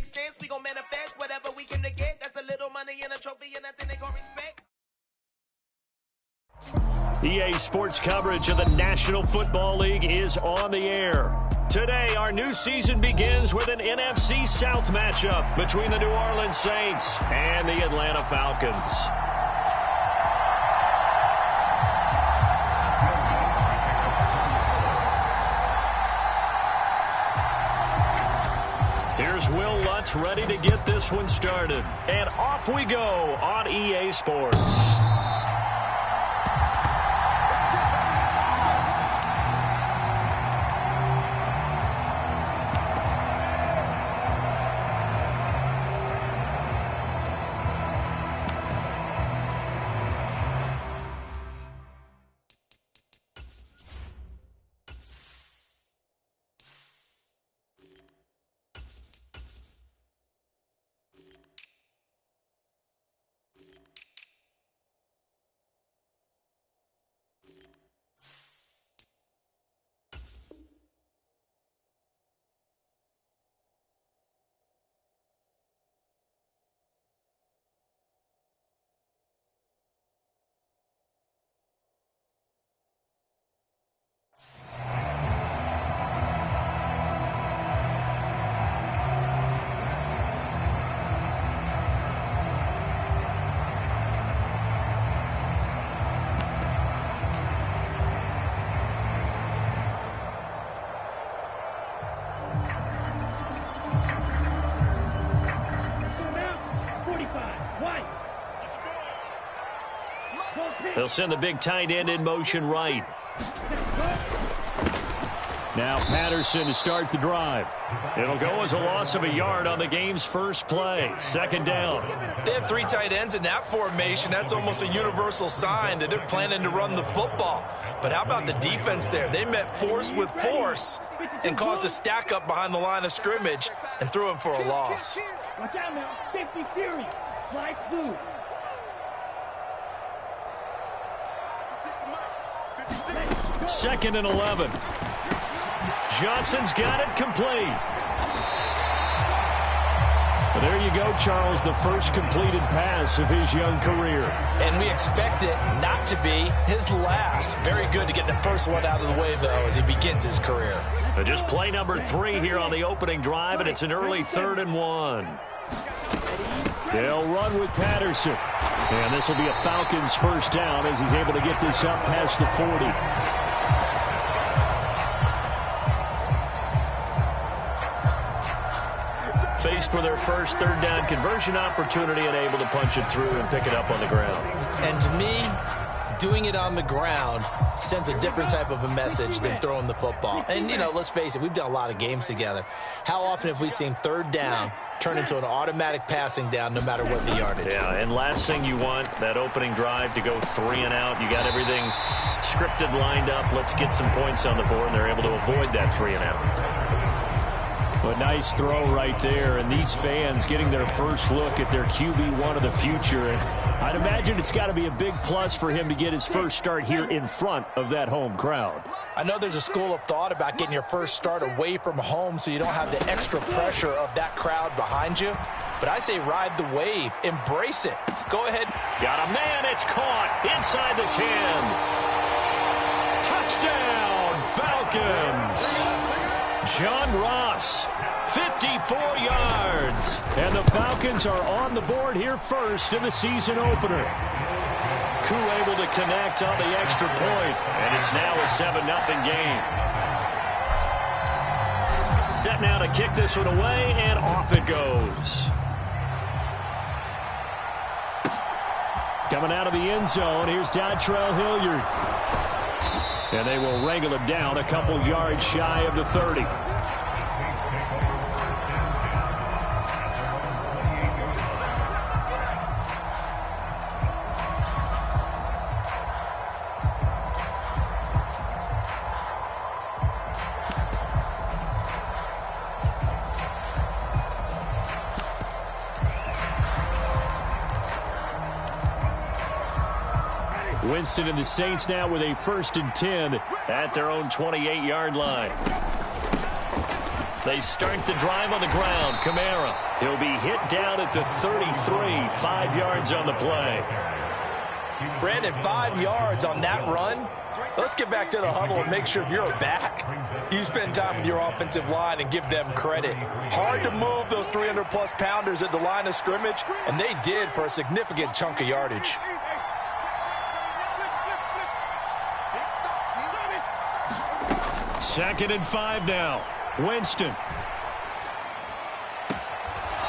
makes sense. We gon' manifest whatever we came to get. That's a little money and a trophy and nothing they gon' respect. EA Sports coverage of the National Football League is on the air. Today, our new season begins with an NFC South matchup between the New Orleans Saints and the Atlanta Falcons. Here's Will Lutz ready to get this one started. And off we go on EA Sports. They'll send the big tight end in motion right. Now Patterson to start the drive. It'll go as a loss of a yard on the game's first play. Second down. They have three tight ends in that formation. That's almost a universal sign that they're planning to run the football. But how about the defense there? They met force with force and caused a stack up behind the line of scrimmage and threw him for a loss. Watch out now. 50 Fury. Slide through. Second and 11. Johnson's got it complete. Well, there you go, Charles, the first completed pass of his young career. And we expect it not to be his last. Very good to get the first one out of the way, though, as he begins his career. Just play number 3 here on the opening drive, and it's an early 3rd and 1. They'll run with Patterson. And this will be a Falcons first down as he's able to get this up past the 40. Faced with their first third down conversion opportunity and able to punch it through and pick it up on the ground. And to me, doing it on the ground sends a different type of a message than throwing the football. And, you know, let's face it, we've done a lot of games together. How often have we seen third down turn into an automatic passing down no matter what the yardage? Yeah, and last thing you want, that opening drive to go 3 and out. You got everything scripted, lined up. Let's get some points on the board, and they're able to avoid that 3 and out. A nice throw right there, and these fans getting their first look at their QB1 of the future. And I'd imagine it's got to be a big plus for him to get his first start here in front of that home crowd. I know there's a school of thought about getting your first start away from home so you don't have the extra pressure of that crowd behind you. But I say ride the wave. Embrace it. Go ahead. Got a man. It's caught inside the 10. Touchdown, Falcons. John Ross, 54 yards. And the Falcons are on the board here first in the season opener. Koo able to connect on the extra point, and it's now a 7-0 game. Set now to kick this one away, and off it goes. Coming out of the end zone, here's Dontrell Hilliard. And they will wrangle him down a couple yards shy of the 30. Winston and the Saints now with a 1st and 10 at their own 28-yard line. They start the drive on the ground. Kamara, he'll be hit down at the 33, 5 yards on the play. Brandon, 5 yards on that run. Let's get back to the huddle and make sure if you're back, you spend time with your offensive line and give them credit. Hard to move those 300-plus pounders at the line of scrimmage, and they did for a significant chunk of yardage. Second and 5 now. Winston.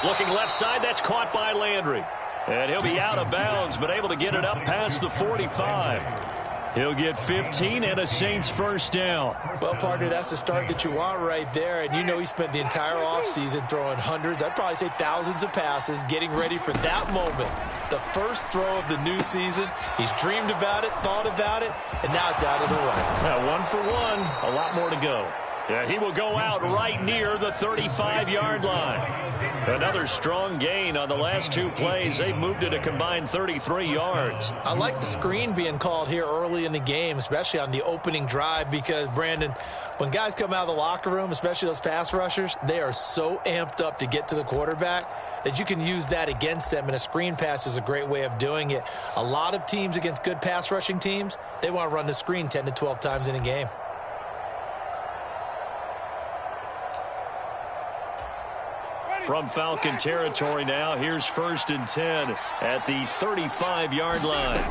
Looking left side, that's caught by Landry. And he'll be out of bounds, but able to get it up past the 45. He'll get 15 and a Saints first down. Well, partner, that's the start that you want right there. And you know he spent the entire offseason throwing hundreds, I'd probably say thousands of passes, getting ready for that moment. The first throw of the new season. He's dreamed about it, thought about it, and now it's out of the way. Yeah, 1 for 1. A lot more to go. Yeah, he will go out right near the 35-yard line. Another strong gain on the last 2 plays. They've moved it a combined 33 yards. I like the screen being called here early in the game, especially on the opening drive, because, Brandon, when guys come out of the locker room, especially those pass rushers, they are so amped up to get to the quarterback that you can use that against them, and a screen pass is a great way of doing it. A lot of teams against good pass rushing teams, they want to run the screen 10 to 12 times in a game. From Falcon territory now, here's 1st and 10 at the 35-yard line.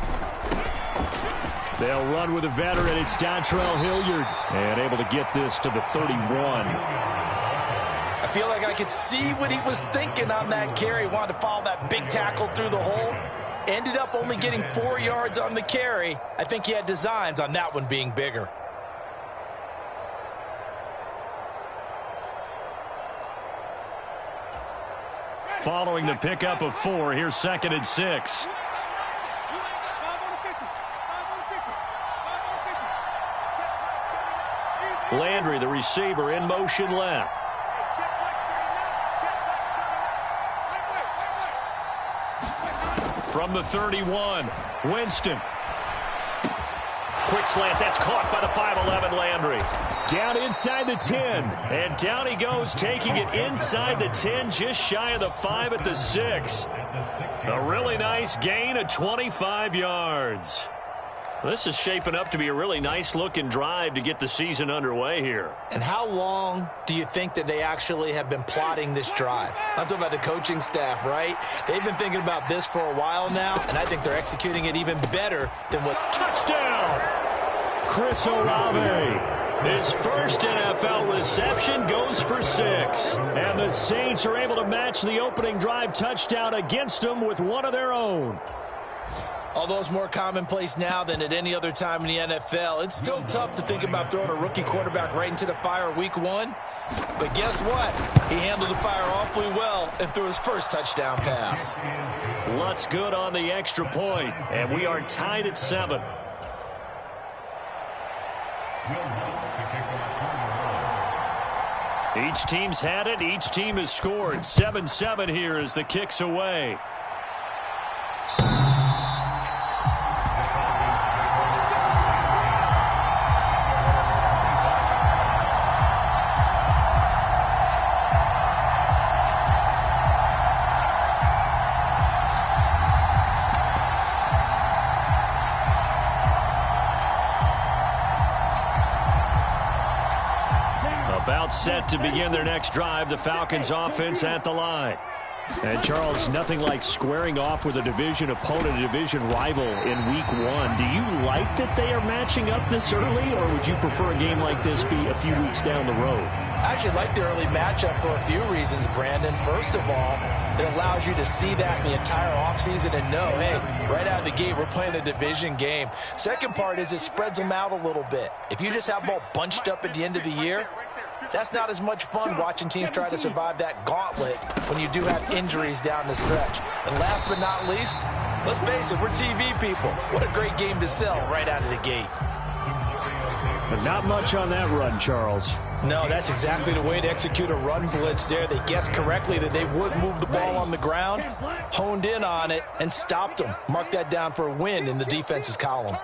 They'll run with a veteran. It's Dontrell Hilliard, and able to get this to the 31. I feel like I could see what he was thinking on that carry. Wanted to follow that big tackle through the hole. Ended up only getting 4 yards on the carry. I think he had designs on that one being bigger. Following the pickup of 4, here's 2nd and 6. Landry, the receiver, in motion left. From the 31, Winston. Quick slant, that's caught by the 5'11" Landry. Down inside the 10, and down he goes, taking it inside the 10, just shy of the 5 at the 6. A really nice gain of 25 yards. This is shaping up to be a really nice-looking drive to get the season underway here. And how long do you think that they actually have been plotting this drive? I'm talking about the coaching staff, right? They've been thinking about this for a while now, and I think they're executing it even better than what... Touchdown! Chris Olave. His first NFL reception goes for 6. And the Saints are able to match the opening drive touchdown against them with one of their own. Although it's more commonplace now than at any other time in the NFL, it's still tough to think about throwing a rookie quarterback right into the fire week 1. But guess what? He handled the fire awfully well and threw his first touchdown pass. Lutz good on the extra point, and we are tied at 7. Each team's had it. Each team has scored. 7-7 here as the kick's away. Set to begin their next drive. The Falcons offense at the line. And Charles, nothing like squaring off with a division opponent, a division rival in week 1. Do you like that they are matching up this early, or would you prefer a game like this be a few weeks down the road? I actually like the early matchup for a few reasons, Brandon. First of all, it allows you to see that in the entire offseason and know, hey, right out of the gate, we're playing a division game. Second part is it spreads them out a little bit. If you just have them all bunched up at the end of the year, that's not as much fun watching teams try to survive that gauntlet when you do have injuries down the stretch. And last but not least, let's face it, we're TV people. What a great game to sell right out of the gate. But not much on that run, Charles. No, that's exactly the way to execute a run blitz there. They guessed correctly that they would move the ball on the ground, honed in on it, and stopped them. Mark that down for a win in the defense's column.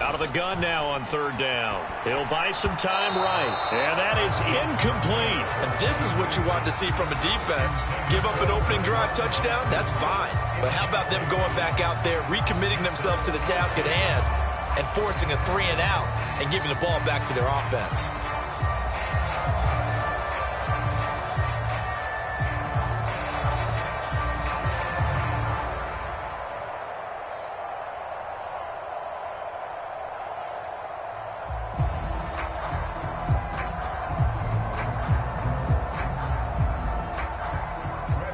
Out of the gun now on third down. He'll buy some time right. And that is incomplete. And this is what you want to see from a defense. Give up an opening drive touchdown, that's fine. But how about them going back out there, recommitting themselves to the task at hand, and forcing a 3-and-out and giving the ball back to their offense?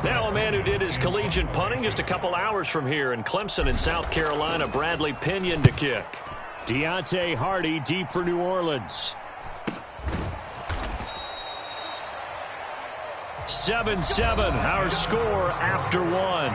Now a man who did his collegiate punting just a couple hours from here in Clemson in South Carolina, Bradley Pinion to kick. Deontay Hardy deep for New Orleans. 7-7, our score after one.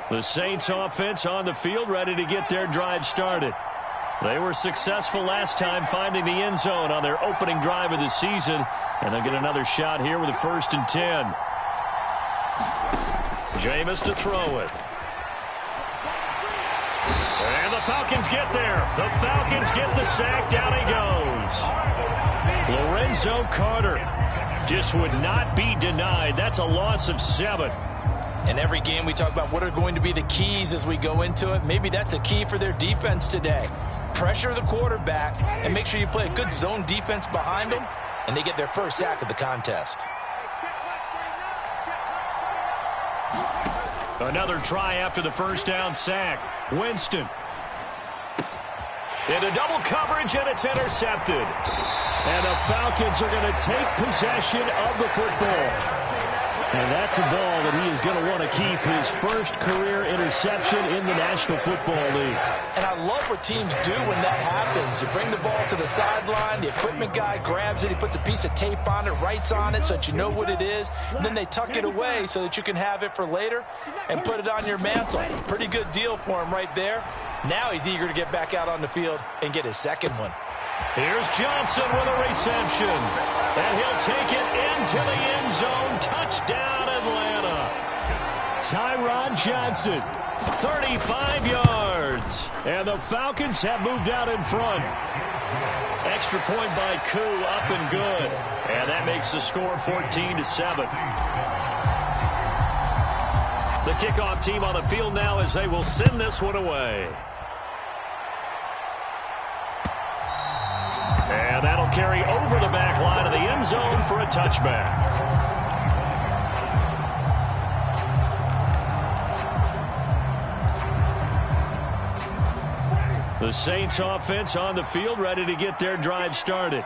The Saints offense on the field, ready to get their drive started. They were successful last time finding the end zone on their opening drive of the season, and they'll get another shot here with a 1st and 10. Jameis to throw it. And the Falcons get there. The Falcons get the sack. Down he goes. Lorenzo Carter just would not be denied. That's a loss of 7. In every game we talk about what are going to be the keys as we go into it. Maybe that's a key for their defense today. Pressure the quarterback and make sure you play a good zone defense behind them, and they get their first sack of the contest. Another try after the first down sack. Winston. Into double coverage, and it's intercepted. And the Falcons are going to take possession of the football. And that's a ball that he is going to want to keep, his first career interception in the National Football League. And I love what teams do when that happens. You bring the ball to the sideline, the equipment guy grabs it, he puts a piece of tape on it, writes on it so that you know what it is, and then they tuck it away so that you can have it for later and put it on your mantle. Pretty good deal for him right there. Now he's eager to get back out on the field and get his second one. Here's Johnson with a reception. And he'll take it into the end zone. Touchdown, Atlanta. Tyron Johnson, 35 yards. And the Falcons have moved out in front. Extra point by Koo, up and good. And that makes the score 14-7. The kickoff team on the field now as they will send this one away. And that'll carry over the back line of the end zone for a touchback. The Saints offense on the field, ready to get their drive started.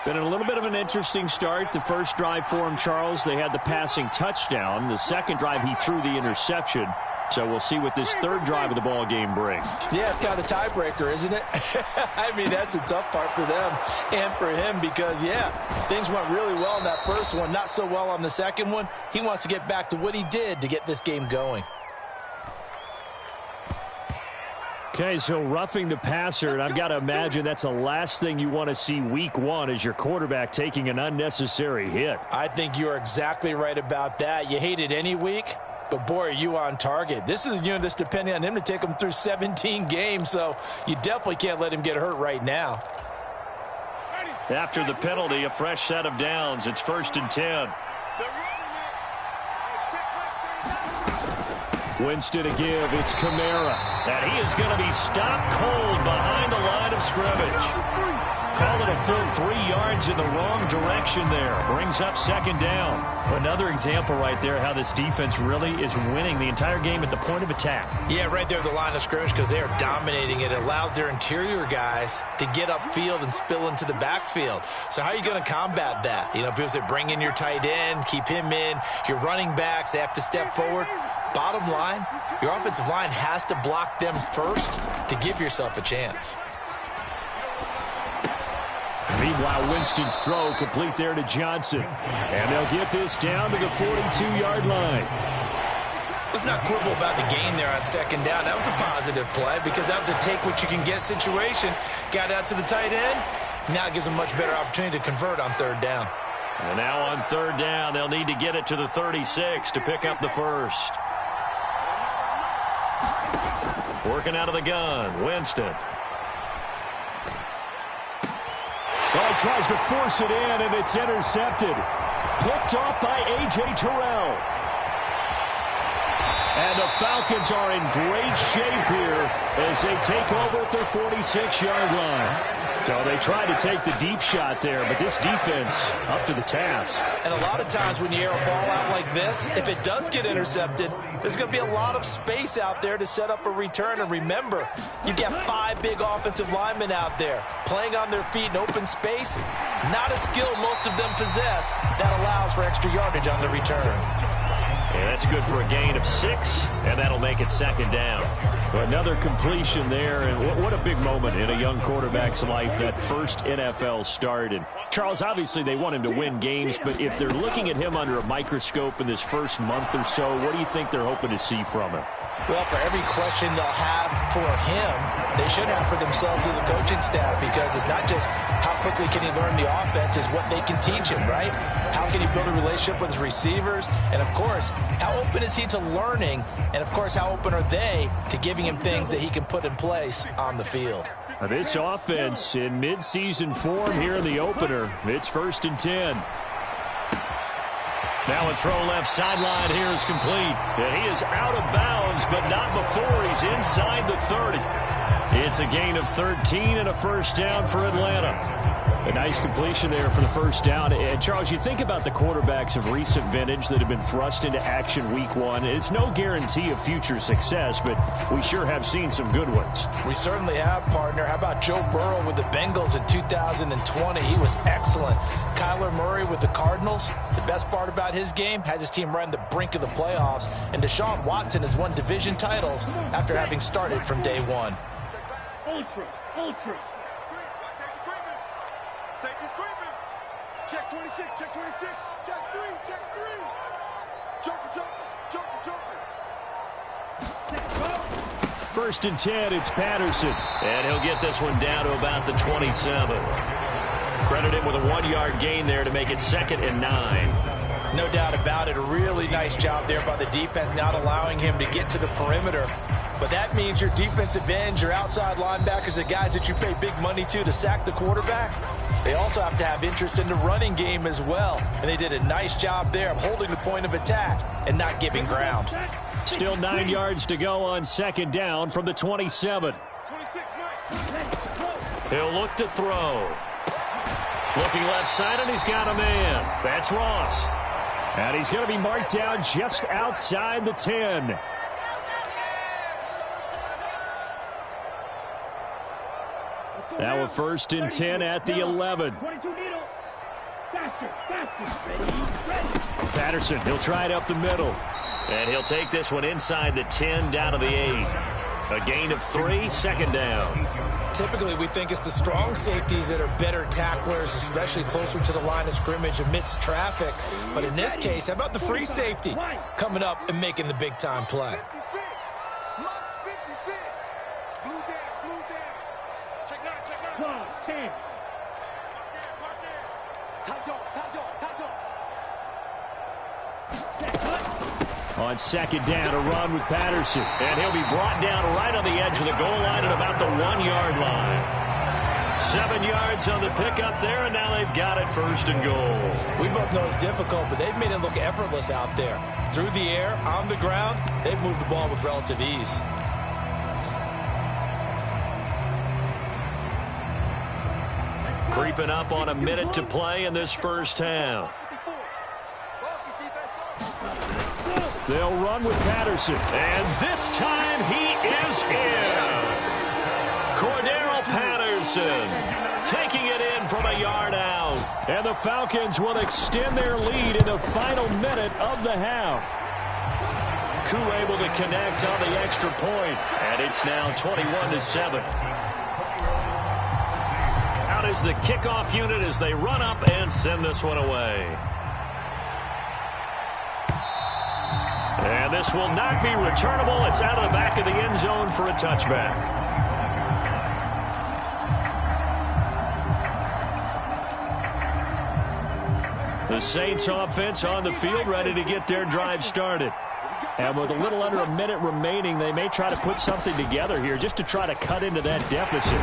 Been a little bit of an interesting start. The first drive for him, Charles, they had the passing touchdown. The second drive, he threw the interception. So we'll see what this third drive of the ball game brings. Yeah, it's kind of a tiebreaker, isn't it? I mean, that's the tough part for them and for him because, yeah, things went really well in that first one, not so well on the second one. He wants to get back to what he did to get this game going. Okay, so roughing the passer, and I've got to imagine that's the last thing you want to see week one is your quarterback taking an unnecessary hit. I think you're exactly right about that. You hate it any week. But, boy, are you on target. This is a unit that's depending on him to take him through 17 games, so you definitely can't let him get hurt right now. After the penalty, a fresh set of downs. It's 1st and 10. Winston to give. It's Kamara. And he is going to be stopped cold behind the line of scrimmage. Call it a full 3 yards in the wrong direction there. Brings up 2nd down. Another example right there how this defense really is winning the entire game at the point of attack. Yeah, right there at the line of scrimmage because they are dominating it. It allows their interior guys to get upfield and spill into the backfield. So how are you going to combat that? You know, people say bring in your tight end, keep him in. Your running backs, they have to step forward. Bottom line, your offensive line has to block them first to give yourself a chance. Meanwhile, Winston's throw complete there to Johnson. And they'll get this down to the 42-yard line. Let's not quibble about the gain there on second down. That was a positive play because that was a take-what-you-can-get situation. Got out to the tight end. Now it gives them a much better opportunity to convert on third down. And now on third down, they'll need to get it to the 36 to pick up the first. Working out of the gun, Winston. Well, he tries to force it in, and it's intercepted. Picked off by A.J. Terrell. And the Falcons are in great shape here as they take over at their 46-yard line. So they tried to take the deep shot there, but this defense up to the task. And a lot of times when you air a ball out like this, if it does get intercepted, there's going to be a lot of space out there to set up a return. And remember, you've got 5 big offensive linemen out there playing on their feet in open space. Not a skill most of them possess that allows for extra yardage on the return. And that's good for a gain of 6, and that'll make it second down. Well, another completion there, and what a big moment in a young quarterback's life, that first NFL start. And Charles, obviously they want him to win games, but if they're looking at him under a microscope in this first month or so, what do you think they're hoping to see from him? Well, for every question they'll have for him, they should have for themselves as a coaching staff, because it's not just how quickly can he learn the offense, it's what they can teach him, right? How can he build a relationship with his receivers? And, of course, how open is he to learning? And, of course, how open are they to giving him things that he can put in place on the field? Now, this offense in midseason form here in the opener. It's 1st and 10. Now a throw left sideline here is complete. And he is out of bounds, but not before he's inside the 30. It's a gain of 13 and a first down for Atlanta. A nice completion there for the first down. And, Charles, you think about the quarterbacks of recent vintage that have been thrust into action week 1. It's no guarantee of future success, but we sure have seen some good ones. We certainly have, partner. How about Joe Burrow with the Bengals in 2020? He was excellent. Kyler Murray with the Cardinals. The best part about his game, has his team right on the brink of the playoffs. And Deshaun Watson has won division titles after having started from day 1. Ultra. Safety's creeping. Check 26, check 26, check 3, check 3. Joker. 1st and 10, it's Patterson. And he'll get this one down to about the 27. Credit him with a 1-yard gain there to make it 2nd and 9. No doubt about it. A really nice job there by the defense, not allowing him to get to the perimeter. But that means your defensive ends, your outside linebackers, the guys that you pay big money to sack the quarterback, they also have to have interest in the running game as well. And they did a nice job there of holding the point of attack and not giving ground. Still 9 yards to go on 2nd down from the 27. He'll look to throw. Looking left side, and he's got a man. That's Ross. And he's going to be marked down just outside the 10. Now a 1st and 10 at the 11. Patterson, he'll try it up the middle. And he'll take this one inside the 10 down to the 8. A gain of 3, 2nd down. Typically, we think it's the strong safeties that are better tacklers, especially closer to the line of scrimmage amidst traffic. But in this case, how about the free safety coming up and making the big-time play? 56. Lots 56. Blue down. Check 10. Watch it. Tight dog. On 2nd down, a run with Patterson. And he'll be brought down right on the edge of the goal line at about the 1-yard line. 7 yards on the pickup there, and now they've got it 1st and goal. We both know it's difficult, but they've made it look effortless out there. Through the air, on the ground, they've moved the ball with relative ease. Creeping up on a minute to play in this first half. They'll run with Patterson. And this time he is in. Cordero Patterson taking it in from a yard out. And the Falcons will extend their lead in the final minute of the half. Koo able to connect on the extra point. And it's now 21-7. Out out as the kickoff unit as they run up and send this one away. And this will not be returnable. It's out of the back of the end zone for a touchback. The Saints offense on the field ready to get their drive started. And with a little under a minute remaining, they may try to put something together here just to try to cut into that deficit.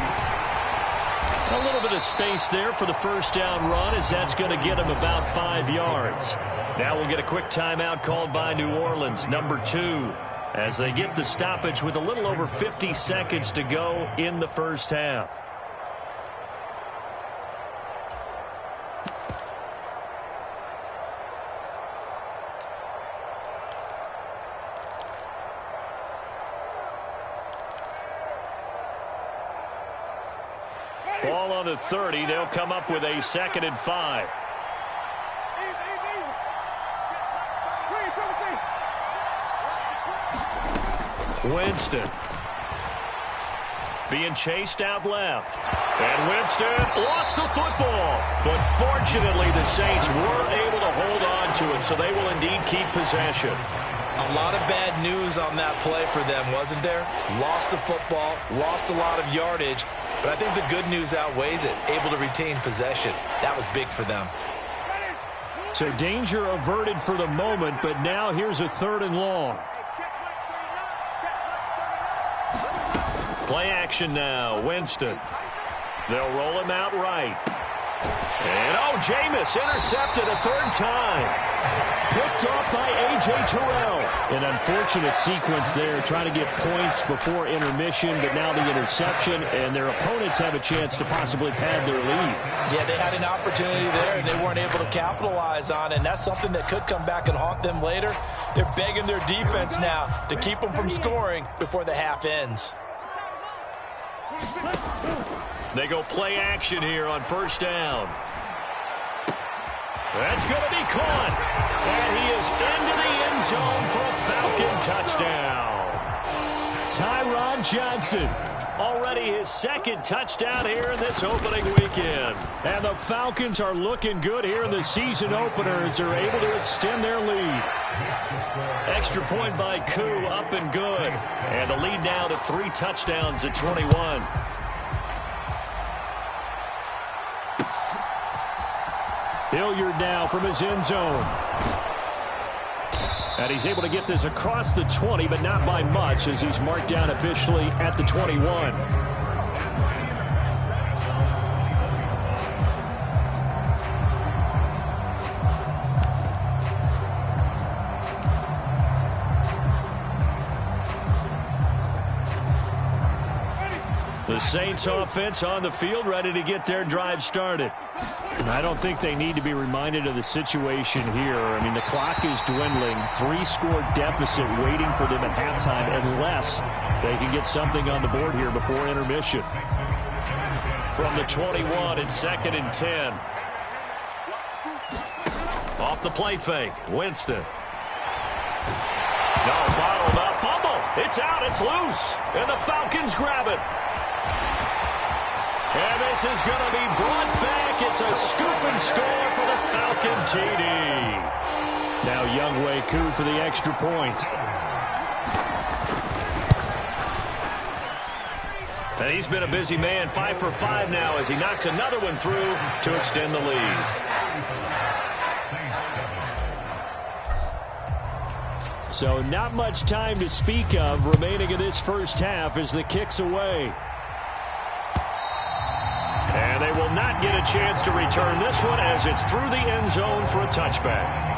A little bit of space there for the first down run, as that's going to get them about 5 yards. Now we'll get a quick timeout called by New Orleans, number 2, as they get the stoppage with a little over 50 seconds to go in the first half. Ball on the 30. They'll come up with a 2nd and 5. Winston being chased out left. And Winston lost the football. But fortunately, the Saints were able to hold on to it, so they will indeed keep possession. A lot of bad news on that play for them, wasn't there? Lost the football, lost a lot of yardage. But I think the good news outweighs it. Able to retain possession. That was big for them. So danger averted for the moment, but now here's a 3rd and long. Play action now. Winston. They'll roll him out right. And, Jameis intercepted a 3rd time. Picked off by A.J. Terrell. An unfortunate sequence there, trying to get points before intermission, but now the interception, and their opponents have a chance to possibly pad their lead. Yeah, they had an opportunity there, and they weren't able to capitalize on it, and that's something that could come back and haunt them later. They're begging their defense now to keep them from scoring before the half ends. They go play action here on 1st down. That's going to be caught. And he is into the end zone for a Falcon touchdown. Tyron Johnson. Already his 2nd touchdown here in this opening weekend. And the Falcons are looking good here in the season opener as they're able to extend their lead. Extra point by Koo, up and good. And the lead now to 3 touchdowns at 21. Hilliard now from his end zone. And he's able to get this across the 20, but not by much, as he's marked down officially at the 21. The Saints offense on the field ready to get their drive started. I don't think they need to be reminded of the situation here. I mean, the clock is dwindling. 3-score deficit waiting for them at halftime unless they can get something on the board here before intermission. From the 21, it's 2nd and 10. Off the play fake, Winston. No, bottled up, fumble. It's out, it's loose. And the Falcons grab it. And this is going to be brought back. It's a scoop and score for the Falcon TD. Now Younghoe Koo for the extra point. And he's been a busy man, 5 for 5 now as he knocks another one through to extend the lead. So not much time to speak of remaining in this first half as the kick's away. And they will not get a chance to return this one as it's through the end zone for a touchback.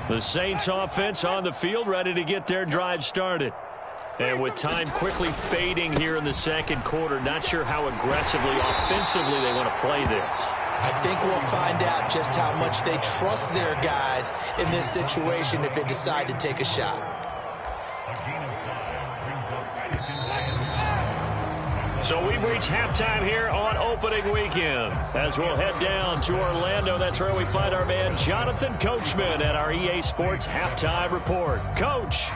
The Saints offense on the field ready to get their drive started. And with time quickly fading here in the 2nd quarter, not sure how aggressively, offensively they want to play this. I think we'll find out just how much they trust their guys in this situation if they decide to take a shot. So we've reached halftime here on opening weekend. As we'll head down to Orlando, that's where we find our man Jonathan Coachman at our EA Sports Halftime Report. Coach.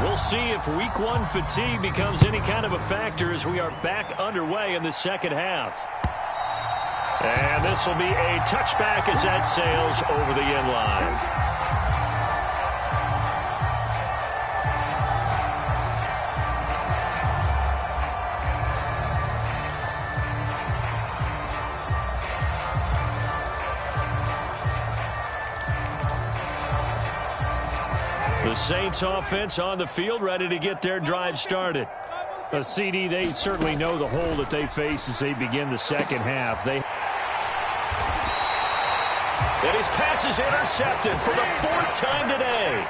We'll see if week one fatigue becomes any kind of a factor as we are back underway in the second half. And this will be a touchback as that sails over the end line. The Saints offense on the field, ready to get their drive started. CD, they certainly know the hole that they face as they begin the second half. And his pass is intercepted for the fourth time today.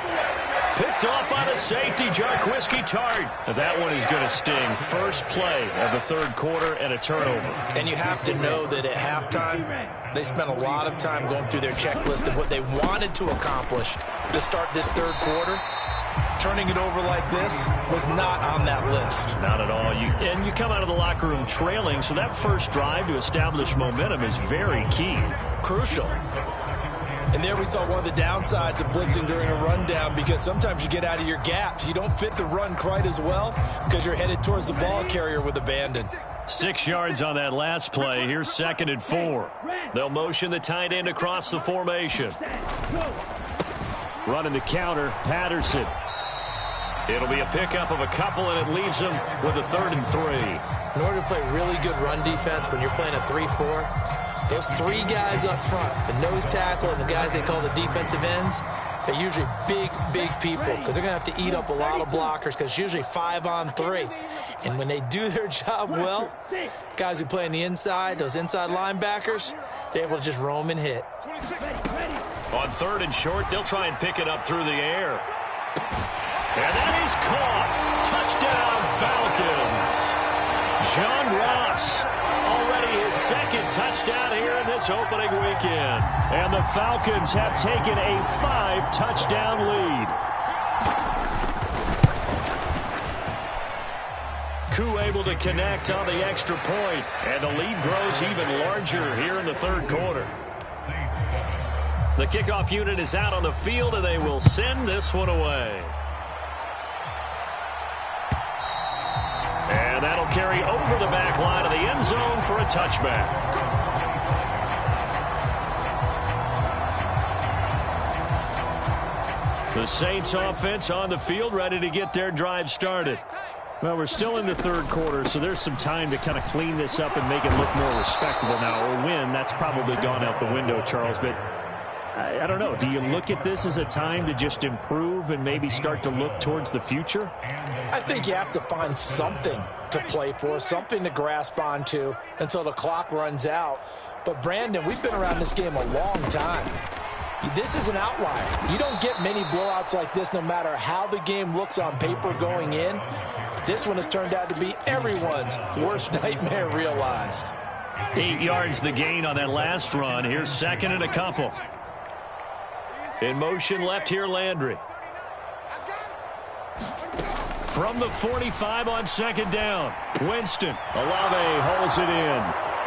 Picked off by the safety, Jarquiski Tart. That one is going to sting. First play of the third quarter and a turnover. And you have to know that at halftime, they spent a lot of time going through their checklist of what they wanted to accomplish to start this third quarter. Turning it over like this was not on that list. Not at all. You come out of the locker room trailing, so that first drive to establish momentum is very key. Crucial. And there we saw one of the downsides of blitzing during a rundown, because sometimes you get out of your gaps. You don't fit the run quite as well because you're headed towards the ball carrier with abandon. 6 yards on that last play. Here's 2nd and 4. They'll motion the tight end across the formation. Running the counter, Patterson. It'll be a pickup of a couple, and it leaves them with a 3rd and 3. In order to play really good run defense when you're playing a 3-4, those 3 guys up front, the nose tackle and the guys they call the defensive ends, they're usually big people because they're going to have to eat up a lot of blockers because it's usually 5-on-3. And when they do their job well, guys who play on the inside, those inside linebackers, they're able to just roam and hit. On 3rd and short, they'll try and pick it up through the air. And that is caught. Touchdown, Falcons. John Ross, already his 2nd touchdown here in this opening weekend. And the Falcons have taken a 5-touchdown lead. Koo able to connect on the extra point, and the lead grows even larger here in the third quarter. The kickoff unit is out on the field, and they will send this one away. And that'll carry over the back line of the end zone for a touchback. The Saints offense on the field, ready to get their drive started. Well, we're still in the third quarter, so there's some time to kind of clean this up and make it look more respectable now. Or win, that's probably gone out the window, Charles, but I don't know. Do you look at this as a time to just improve and maybe start to look towards the future? I think you have to find something to play for, something to grasp onto until the clock runs out. But, Brandon, we've been around this game a long time. This is an outlier. You don't get many blowouts like this no matter how the game looks on paper going in. This one has turned out to be everyone's worst nightmare realized. 8 yards the gain on that last run. Here's 2nd and a couple. In motion left here, Landry. From the 45 on 2nd down. Winston. Olave holds it in.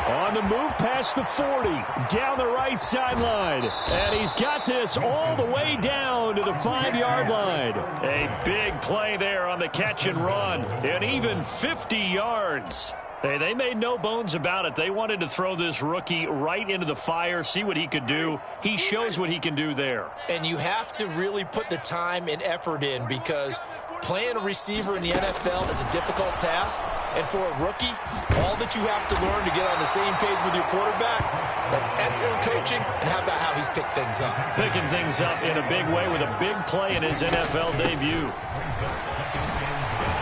On the move past the 40. Down the right sideline. And he's got this all the way down to the 5-yard line. A big play there on the catch and run. And even 50 yards. Hey, they made no bones about it. They wanted to throw this rookie right into the fire, see what he could do. He shows what he can do there. And you have to really put the time and effort in, because playing a receiver in the NFL is a difficult task. And for a rookie, all that you have to learn to get on the same page with your quarterback, that's excellent coaching. And how about how he's picked things up? Picking things up in a big way with a big play in his NFL debut.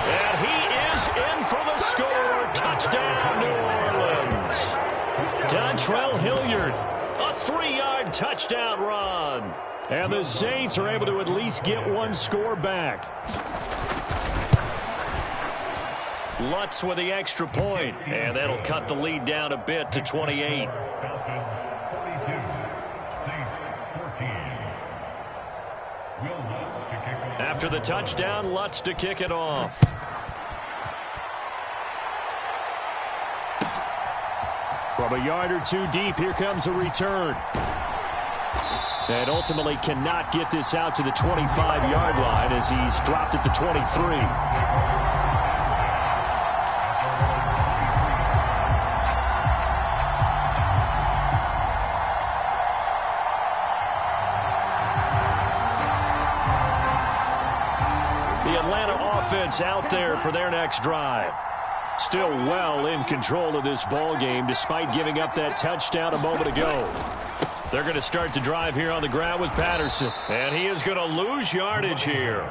And he is in for the score. Touchdown, New Orleans. Dontrell Hilliard, a 3-yard touchdown run. And the Saints are able to at least get one score back. Lutz with the extra point, and that'll cut the lead down a bit to 28. after the touchdown. Lutz to kick it off. From a yard or two deep, here comes a return. And ultimately cannot get this out to the 25-yard line as he's dropped at the 23. Offense out there for their next drive. Still well in control of this ball game despite giving up that touchdown a moment ago. They're going to start the drive here on the ground with Patterson. And he is going to lose yardage here.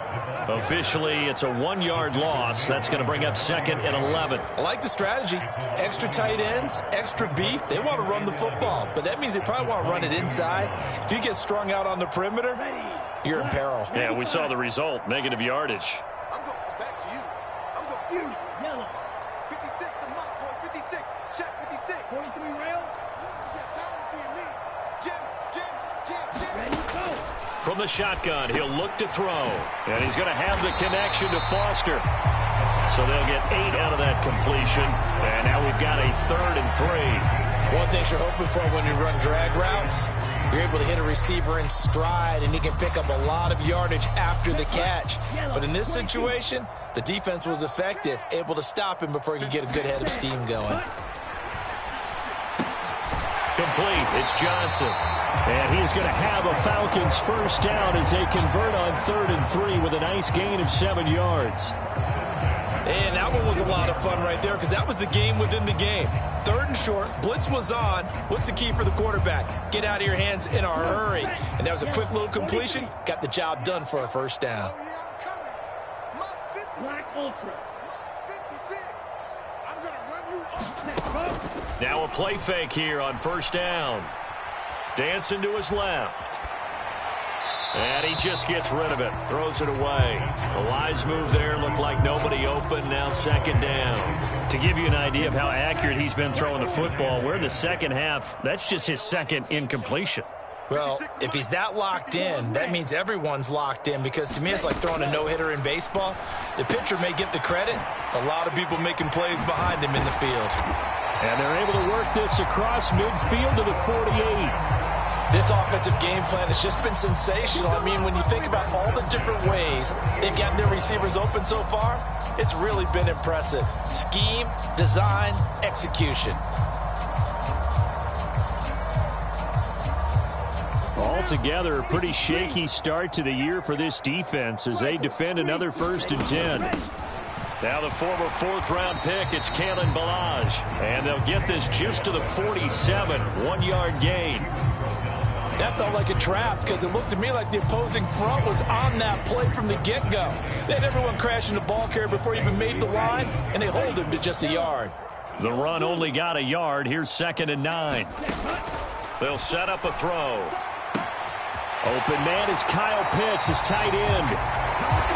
Officially, it's a 1-yard loss. That's going to bring up 2nd and 11. I like the strategy. Extra tight ends, extra beef. They want to run the football, but that means they probably want to run it inside. If you get strung out on the perimeter, you're in peril. Yeah, we saw the result. Negative yardage. I'm going back to you. I'm going to Yellow. 56 the mock boys. 56. Check 56. 43 rail. Ready, go. From the shotgun, he'll look to throw. And he's going to have the connection to Foster. So they'll get 8 out of that completion. And now we've got a 3rd and 3. One thing you're hoping for when you run drag routes, you're able to hit a receiver in stride, and he can pick up a lot of yardage after the catch. But in this situation, the defense was effective, able to stop him before he could get a good head of steam going. Complete. It's Johnson. And he is going to have a Falcons first down as they convert on 3rd and 3 with a nice gain of 7 yards. And that one was a lot of fun right there because that was the game within the game. 3rd and short, blitz was on. What's the key for the quarterback? Get out of your hands in a hurry. And that was a quick little completion. Got the job done for a first down. Black Ultra. Now a play fake here on first down. Dancing to his left. And he just gets rid of it. Throws it away. A wise move there. Looked like nobody open. Now 2nd down. To give you an idea of how accurate he's been throwing the football, we're in the second half. That's just his 2nd incompletion. Well, if he's that locked in, that means everyone's locked in because to me it's like throwing a no-hitter in baseball. The pitcher may get the credit. A lot of people making plays behind him in the field. And they're able to work this across midfield to the 48. This offensive game plan has just been sensational. I mean, when you think about all the different ways they've gotten their receivers open so far, it's really been impressive. Scheme, design, execution. Altogether, a pretty shaky start to the year for this defense as they defend another 1st and 10. Now the former 4th-round pick, it's Kalen Ballage. And they'll get this just to the 47, 1-yard gain. That felt like a trap because it looked to me like the opposing front was on that play from the get-go. They had everyone crashing the ball carrier before he even made the line, and they hold him to just a yard. The run only got a yard. Here's 2nd and 9. They'll set up a throw. Open man is Kyle Pitts, his tight end.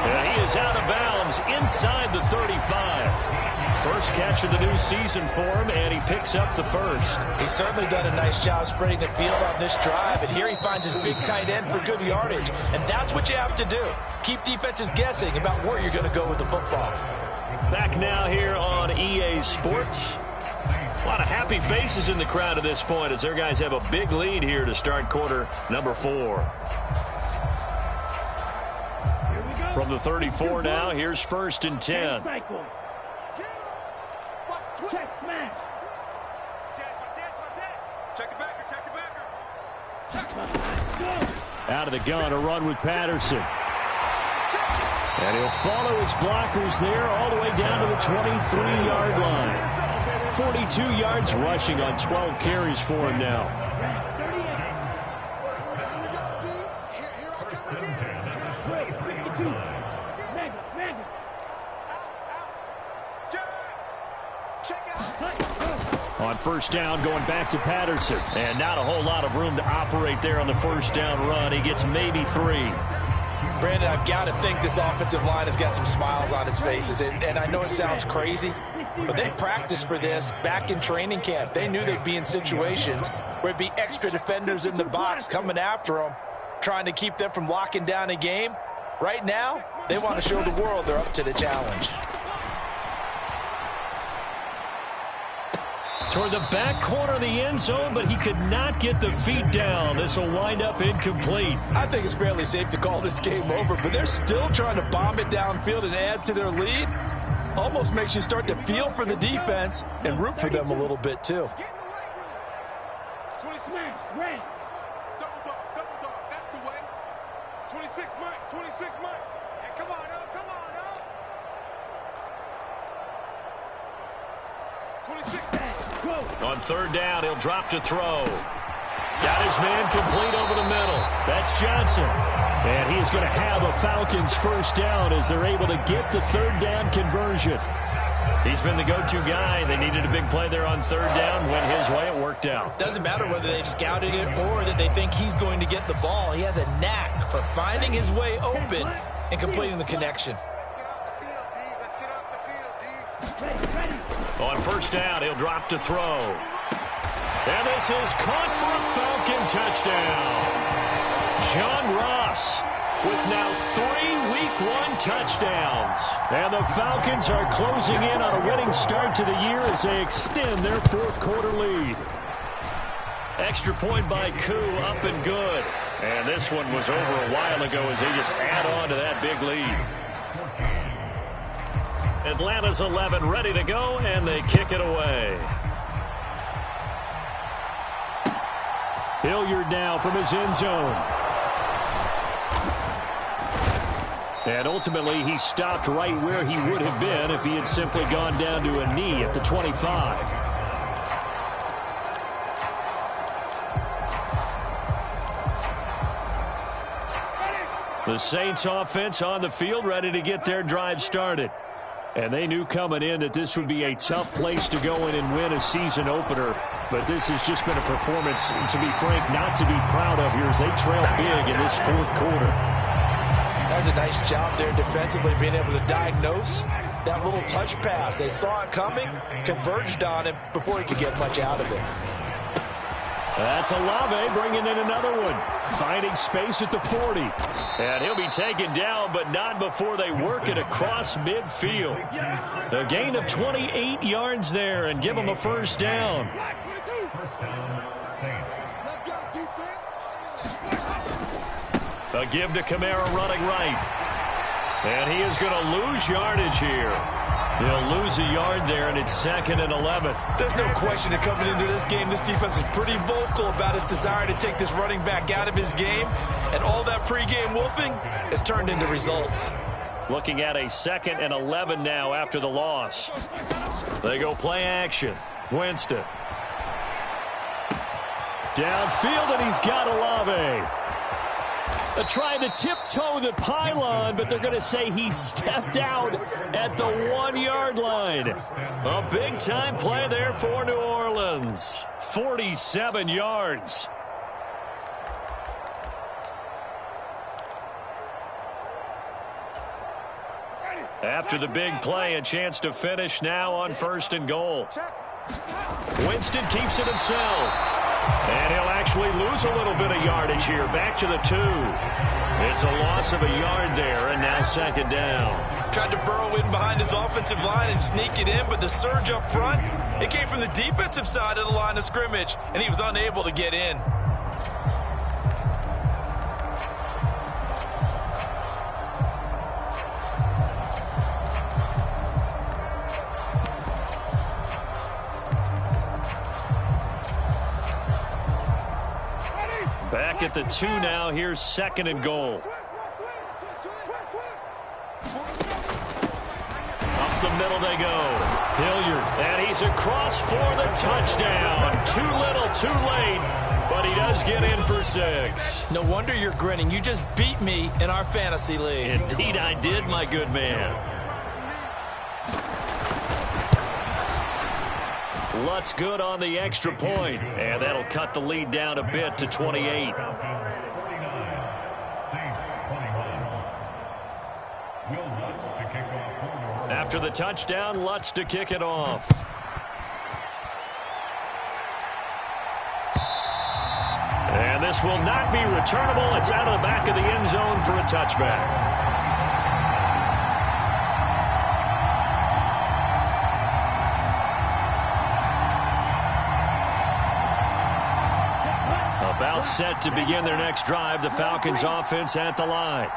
And he is out of bounds inside the 35. First catch of the new season for him, and he picks up the 1st. He's certainly done a nice job spreading the field on this drive, and here he finds his big tight end for good yardage. And that's what you have to do. Keep defenses guessing about where you're going to go with the football. Back now here on EA Sports. A lot of happy faces in the crowd at this point as their guys have a big lead here to start quarter number 4. From the 34 now, here's 1st and 10. Check smash. Check the backer. Out of the gun, a run with Patterson. And he'll follow his blockers there all the way down to the 23-yard line. 42 yards rushing on 12 carries for him now. On first down, going back to Patterson. And not a whole lot of room to operate there on the first down run. He gets maybe 3. Brandon, I've got to think this offensive line has got some smiles on its faces. And I know it sounds crazy, but they practiced for this back in training camp. They knew they'd be in situations where it'd be extra defenders in the box coming after them, trying to keep them from locking down a game. Right now, They want to show the world they're up to the challenge. Toward the back corner of the end zone, but he could not get the feet down. This will wind up incomplete. I think it's fairly safe to call this game over, but they're still trying to bomb it downfield and add to their lead. Almost makes you start to feel for the defense and root for them a little bit, too. Smash, red. Double dog, that's the way. 26 Mike. And come on up. 26. Go. On third down, he'll drop to throw. Got his man complete over the middle. That's Johnson. And he is going to have a Falcons first down as they're able to get the third down conversion. He's been the go-to guy. They needed a big play there on third down. Went his way. It worked out. Doesn't matter whether they've scouted it or that they think he's going to get the ball. He has a knack for finding his way open and completing the connection. Let's get off the field, D. Ready. On first down, he'll drop to throw. And this is caught for a Falcon touchdown. John Ross with now 3 Week 1 touchdowns. And the Falcons are closing in on a winning start to the year as they extend their fourth quarter lead. Extra point by Koo, up and good. And this one was over a while ago as they just add on to that big lead. Atlanta's 11 ready to go, and they kick it away. Hilliard now from his end zone. And ultimately, he stopped right where he would have been if he had simply gone down to a knee at the 25. The Saints offense on the field ready to get their drive started. And they knew coming in that this would be a tough place to go in and win a season opener. But this has just been a performance, to be frank, not to be proud of here as they trail big in this fourth quarter. That's a nice job there defensively, being able to diagnose that little touch pass. They saw it coming, converged on it before he could get much out of it. That's Olave bringing in another one. Finding space at the 40. And he'll be taken down, but not before they work it across midfield. A gain of 28 yards there and give him a first down. Let's go, defense. A give to Kamara running right. And he is going to lose yardage here. He'll lose a yard there, and it's 2nd and 11. There's no question that coming into this game, this defense is pretty vocal about his desire to take this running back out of his game. And all that pregame wolfing has turned into results. Looking at a 2nd and 11 now after the loss. They go play action. Winston. Downfield, and he's got Olave. Trying to tiptoe the pylon, but they're going to say he stepped out at the 1-yard line. A big-time play there for New Orleans. 47 yards. After the big play, a chance to finish now on 1st and goal. Winston keeps it himself. And he'll actually lose a little bit of yardage here. Back to the 2. It's a loss of a yard there, and now 2nd down. Tried to burrow in behind his offensive line and sneak it in, but the surge up front, it came from the defensive side of the line of scrimmage, and he was unable to get in. Back at the 2 now. Here's 2nd and goal. Up the middle they go. Hilliard, and he's across for the touchdown. Too little, too late, but he does get in for 6. No wonder you're grinning. You just beat me in our fantasy league. Indeed I did, my good man. Lutz good on the extra point, and that'll cut the lead down a bit to 28. After the touchdown, Lutz to kick it off. And this will not be returnable. It's out of the back of the end zone for a touchback. Now set to begin their next drive, the Falcons offense at the line.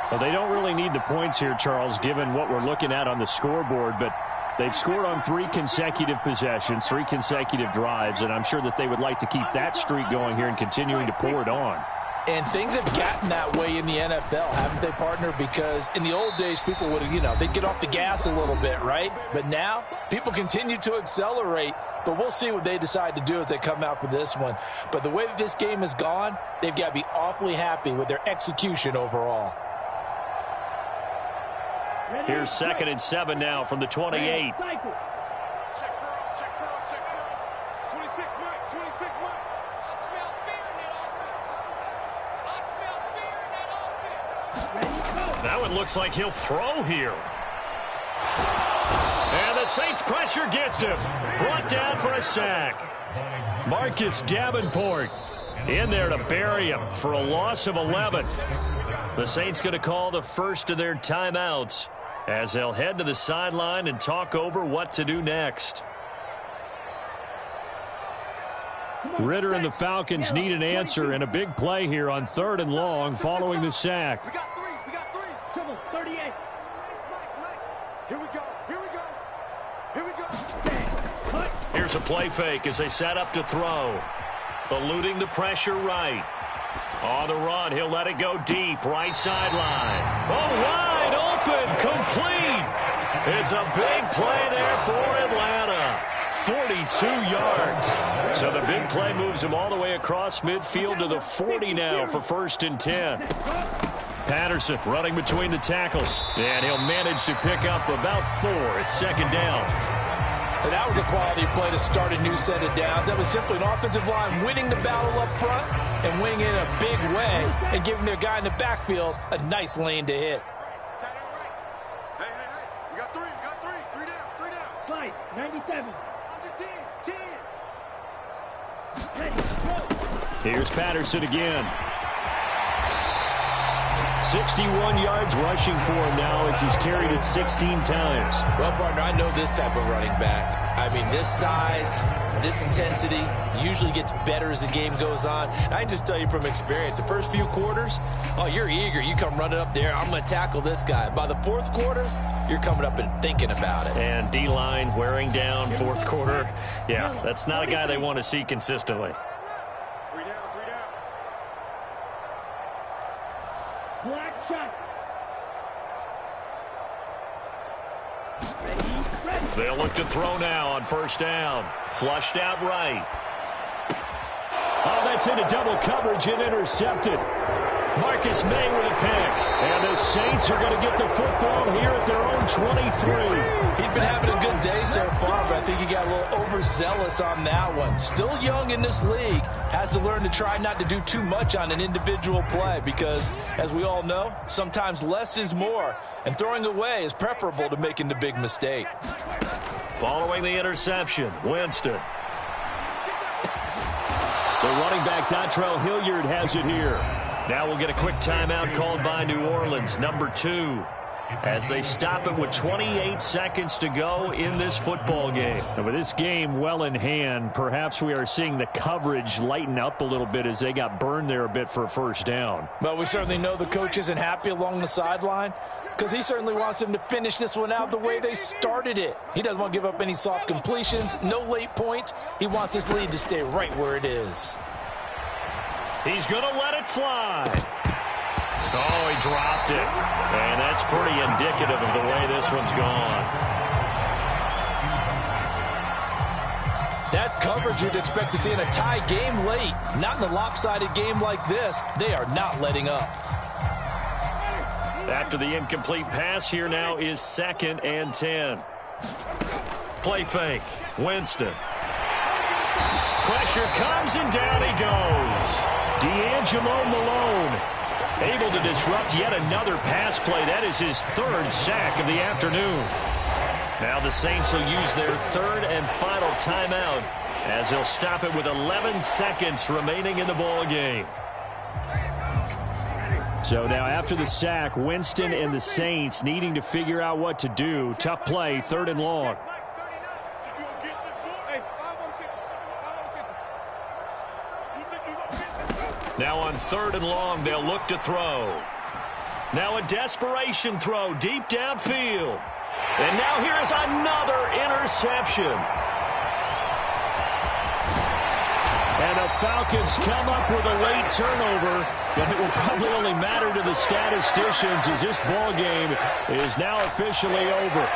Well, they don't really need the points here, Charles, given what we're looking at on the scoreboard, but they've scored on 3 consecutive possessions, 3 consecutive drives, and I'm sure that they would like to keep that streak going here and continuing to pour it on. And things have gotten that way in the NFL, haven't they, partner? Because in the old days, people would have, they'd get off the gas a little bit, right? But now, people continue to accelerate. But we'll see what they decide to do as they come out for this one. But the way that this game has gone, they've got to be awfully happy with their execution overall. Here's 2nd and 7 now from the 28. Check curls, check curls, check curls. 26 Mike, 26 Mike. I smell fear in that offense. I smell fear in that offense. That one looks like he'll throw here. And the Saints pressure gets him. Brought down for a sack. Marcus Davenport in there to bury him for a loss of 11. The Saints going to call the first of their timeouts as they'll head to the sideline and talk over what to do next. Ritter and the Falcons need an answer and a big play here on 3rd and long following the sack. We got 3, we got 3. Trouble, 38. Mike. Here we go, here we go. Here we go. Here's a play fake as they set up to throw. Eluding the pressure right. On the run, he'll let it go deep, right sideline. Oh, wide open, complete. It's a big play there for Atlanta. 42 yards. So the big play moves him all the way across midfield to the 40 now for 1st and 10. Patterson running between the tackles, and he'll manage to pick up about 4. It's 2nd down. And that was a quality play to start a new set of downs. That was simply an offensive line winning the battle up front and winning it in a big way and giving their guy in the backfield a nice lane to hit. Tight end right. Hey. We got 3, we got 3. 3 down, 3 down. Slice, 97. Under 10, 10. Ready, go. Here's Patterson again. 61 yards rushing for him now as he's carried it 16 times. Well, partner, I know this type of running back. I mean, this size, this intensity usually gets better as the game goes on. And I can just tell you from experience, the first few quarters, oh, you're eager. You come running up there, I'm going to tackle this guy. By the 4th quarter, you're coming up and thinking about it. And D-line wearing down 4th quarter. Yeah, that's not a guy they want to see consistently. 3 down, 3 down. Black shot. Ready. They'll look to throw now on 1st down. Flushed out right. Oh, that's into double coverage and intercepted. Marcus May with a pick. And the Saints are going to get the football here at their own 23. He's been having a good day so far, but I think he got a little overzealous on that one. Still young in this league. Has to learn to try not to do too much on an individual play because, as we all know, sometimes less is more. And throwing away is preferable to making the big mistake. Following the interception, Winston. The running back, Dontrell Hilliard, has it here. Now we'll get a quick timeout called by New Orleans, number 2, as they stop it with 28 seconds to go in this football game. And with this game well in hand, perhaps we are seeing the coverage lighten up a little bit as they got burned there a bit for a 1st down. But we certainly know the coach isn't happy along the sideline because he certainly wants them to finish this one out the way they started it. He doesn't want to give up any soft completions, no late points. He wants his lead to stay right where it is. He's going to let it fly. Oh, he dropped it. And that's pretty indicative of the way this one's gone. That's coverage you'd expect to see in a tie game late. Not in a lopsided game like this. They are not letting up. After the incomplete pass, here now is 2nd and 10. Play fake. Winston. Pressure comes and down he goes. D'Angelo Malone able to disrupt yet another pass play. That is his 3rd sack of the afternoon. Now the Saints will use their 3rd and final timeout as they'll stop it with 11 seconds remaining in the ball game. So now after the sack, Winston and the Saints needing to figure out what to do. Tough play, 3rd and long. Now on 3rd and long, they'll look to throw. Now a desperation throw deep downfield. And now here is another interception. And the Falcons come up with a late turnover, but it will probably only matter to the statisticians as this ball game is now officially over.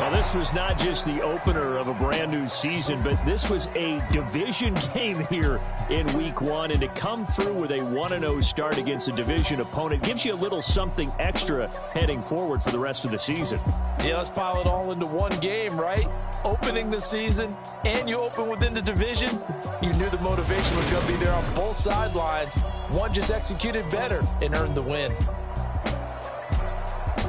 Well, this was not just the opener of a brand new season, but this was a division game here in week 1. And to come through with a 1-0 start against a division opponent gives you a little something extra heading forward for the rest of the season. Yeah, let's pile it all into one game, right? Opening the season, and you open within the division. You knew the motivation was going to be there on both sidelines. One just executed better and earned the win.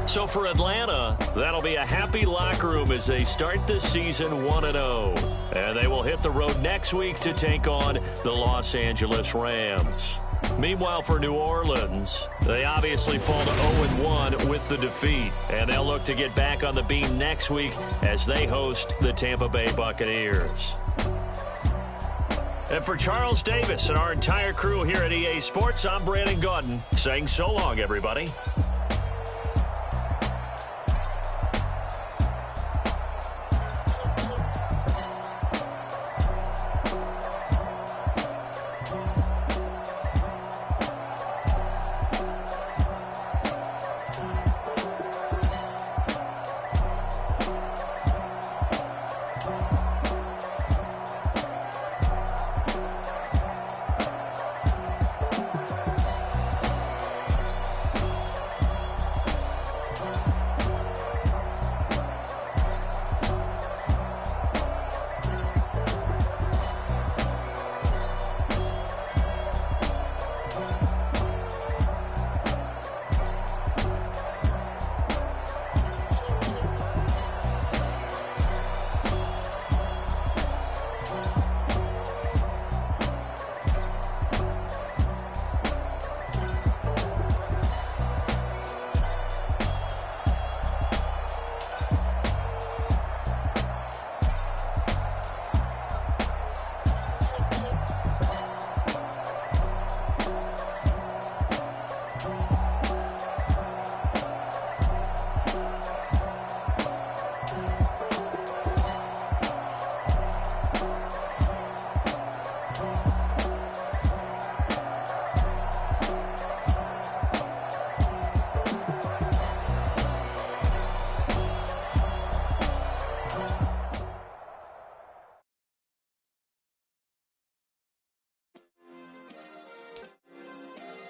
So for Atlanta, that'll be a happy locker room as they start this season 1-0. And they will hit the road next week to take on the Los Angeles Rams. Meanwhile, for New Orleans, they obviously fall to 0-1 with the defeat. And they'll look to get back on the beam next week as they host the Tampa Bay Buccaneers. And for Charles Davis and our entire crew here at EA Sports, I'm Brandon Gaudin saying so long, everybody.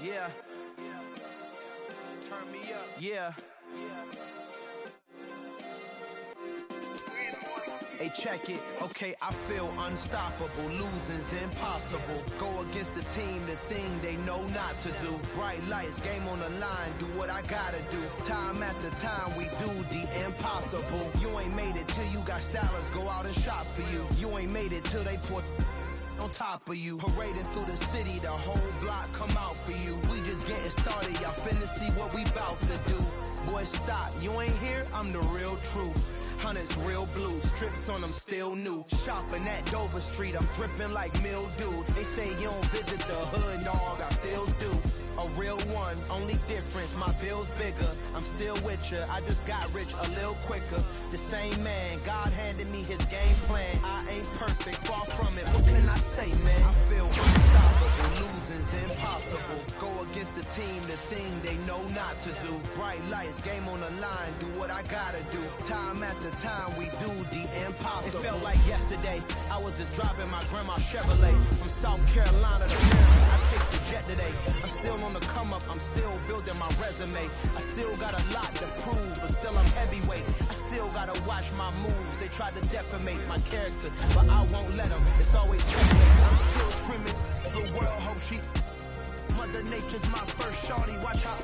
Yeah. Turn me up. Yeah. Hey, check it. Okay, I feel unstoppable. Losing's impossible. Go against the team, the thing they know not to do. Bright lights, game on the line. Do what I gotta do. Time after time, we do the impossible. You ain't made it till you got stylers go out and shop for you. You ain't made it till they put on top of you. Parading through the city, the whole block come out for you. We just getting started, y'all finna see what we bout to do. Boy, stop, you ain't here, I'm the real truth. Hunters real blue, strips on them still new. Shopping at Dover Street, I'm dripping like mildew. They say you don't visit the hood, dog, I still do. A real one, only difference, my bill's bigger. I'm still with ya, I just got rich a little quicker. The same man, God handed me his game plan. I ain't perfect, far from it, what can I say, man? I feel unstoppable, losing's impossible. Go against the team, the thing they know not to do. Bright lights, game on the line, do what I gotta do. Time after time, we do the impossible. It felt like yesterday, I was just driving my grandma's Chevrolet from South Carolina to Maryland. I take the jet today. I'm still on the come up, I'm still building my resume. I still got a lot to prove, but still I'm heavyweight. I still gotta watch my moves. They try to defamate my character, but I won't let them. It's always checkmate. I'm still screaming, the world hope she. Mother Nature's my first shorty, watch out.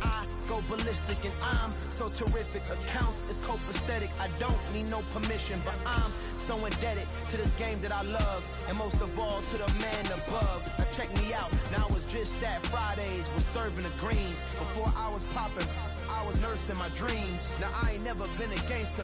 I go ballistic and I'm so terrific. Accounts is copacetic. I don't need no permission, but I'm so indebted to this game that I love, and most of all to the man above. Now check me out, now it's just that Fridays was serving the greens. Before I was popping, I was nursing my dreams. Now I ain't never been a gangster.